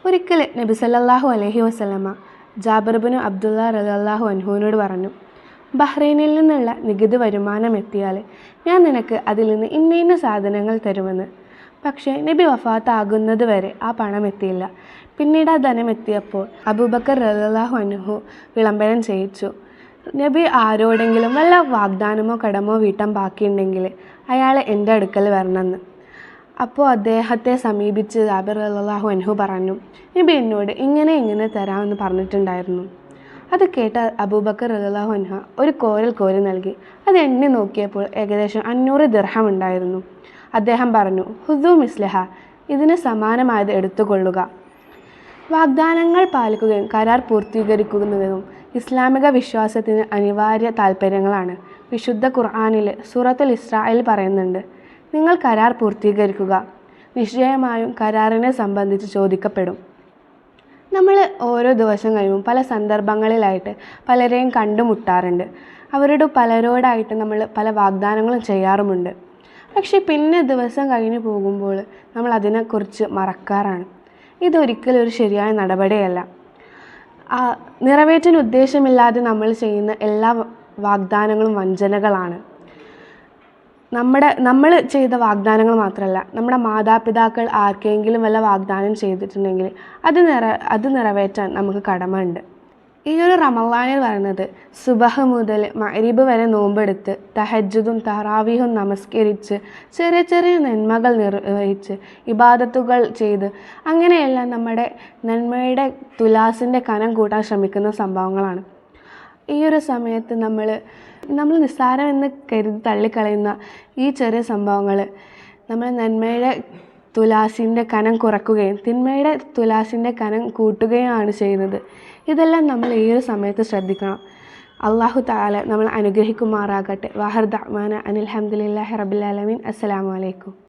ഒരിക്കൽ നബി സല്ലല്ലാഹു അലൈഹി വസല്ലമ ജാബിർ ബിൻ അബ്ദുള്ള റളിയല്ലാഹു അൻഹുവിനോട് പറഞ്ഞു, ബഹ്റൈനിൽ നിന്നുള്ള നികുതി വരുമാനം എത്തിയാൽ ഞാൻ നിനക്ക് അതിൽ നിന്ന് ഇന്ന സാധനങ്ങൾ തരുമെന്ന്. പക്ഷേ നബി വഫാത്താകുന്നത് വരെ ആ പണം എത്തിയില്ല. പിന്നീട് ആ ധനം എത്തിയപ്പോൾ അബൂബക്കർ റളിയല്ലാഹു അൻഹു വിളംബരം ചെയ്യിച്ചു, നബി ആരോടെങ്കിലും വല്ല വാഗ്ദാനമോ കടമോ വീട്ടാൻ ബാക്കിയുണ്ടെങ്കിൽ അയാൾ എൻ്റെ അടുക്കൽ വരണമെന്ന്. അപ്പോൾ അദ്ദേഹത്തെ സമീപിച്ച് ജാബിർ റളിയല്ലാഹു അൻഹു പറഞ്ഞു, നബി എന്നോട് ഇങ്ങനെ തരാമെന്ന് പറഞ്ഞിട്ടുണ്ടായിരുന്നു. അത് കേട്ട അബൂബക്കർ റളിയല്ലാഹു അൻഹു ഒരു കോരൽ കോരി നൽകി. അത് എണ്ണി നോക്കിയപ്പോൾ ഏകദേശം 500 ദിർഹം ഉണ്ടായിരുന്നു. അദ്ദേഹം പറഞ്ഞു, ഹുദു മിസ്ലഹ, ഇതിന് സമാനമായത് എടുത്തുകൊള്ളുക. വാഗ്ദാനങ്ങൾ പാലിക്കുകയും കരാർ പൂർത്തീകരിക്കുന്നതും ഇസ്ലാമിക വിശ്വാസത്തിന് അനിവാര്യ താൽപ്പര്യങ്ങളാണ്. വിശുദ്ധ ഖുർആനിൽ സൂറത്തുൽ ഇസ്രായിൽ പറയുന്നുണ്ട്, നിങ്ങൾ കരാർ പൂർത്തീകരിക്കുക, നിശ്ചയമായും കരാറിനെ സംബന്ധിച്ച് ചോദിക്കപ്പെടും. നമ്മൾ ഓരോ ദിവസം കഴിയുമ്പോൾ പല സന്ദർഭങ്ങളിലായിട്ട് പലരെയും കണ്ടുമുട്ടാറുണ്ട്. അവരുടെ പലരോടായിട്ട് നമ്മൾ പല വാഗ്ദാനങ്ങളും ചെയ്യാറുമുണ്ട്. പക്ഷേ പിന്നെ ദിവസം കഴിഞ്ഞു പോകുമ്പോൾ നമ്മൾ അതിനെക്കുറിച്ച് മറക്കാറാണ്. ഇതൊരിക്കലും ഒരു ശരിയായ നടപടിയല്ല. നിറവേറ്റാൻ ഉദ്ദേശമില്ലാതെ നമ്മൾ ചെയ്യുന്ന എല്ലാ വാഗ്ദാനങ്ങളും വഞ്ചനകളാണ്. നമ്മൾ ചെയ്ത വാഗ്ദാനങ്ങൾ മാത്രമല്ല, നമ്മുടെ മാതാപിതാക്കൾ ആർക്കെങ്കിലും വല്ല വാഗ്ദാനം ചെയ്തിട്ടുണ്ടെങ്കിൽ അത് നിറവേറ്റാൻ നമുക്ക് കടമ ഉണ്ട്. ഈ ഒരു റമളാനിൽ പറയുന്നത് സുബഹ് മുതൽ മഗ്‌രിബ് വരെ നോമ്പെടുത്ത് തഹജ്ജുദും തറാവീഹും നമസ്കരിച്ച് ചെറിയ നന്മകൾ നിർവഹിച്ച് ഇബാദത്തുകൾ ചെയ്ത് അങ്ങനെയെല്ലാം നമ്മുടെ നന്മയുടെ തുലാസിൻ്റെ കനം കൂട്ടാൻ ശ്രമിക്കുന്ന സംഭവങ്ങളാണ്. ഈ ഒരു സമയത്ത് നമ്മൾ നിസ്സാരമെന്ന് കരുതി തള്ളിക്കളയുന്ന ഈ ചെറിയ സംഭവങ്ങൾ നമ്മൾ നന്മയുടെ തുലാസിൻ്റെ കനം കുറയ്ക്കുകയും തിന്മയുടെ തുലാസിൻ്റെ കനം കൂട്ടുകയുമാണ് ചെയ്യുന്നത്. ഇതെല്ലാം നമ്മൾ ഈ ഒരു സമയത്ത് ശ്രദ്ധിക്കണം. അല്ലാഹു തആല നമ്മൾ അനുഗ്രഹിക്കുമാറാകട്ടെ. വാഹിർ ദഅ്വാന അനിൽ ഹംദുലില്ലാഹി റബ്ബിൽ ആലമീൻ. അസ്സലാമു അലൈക്കും.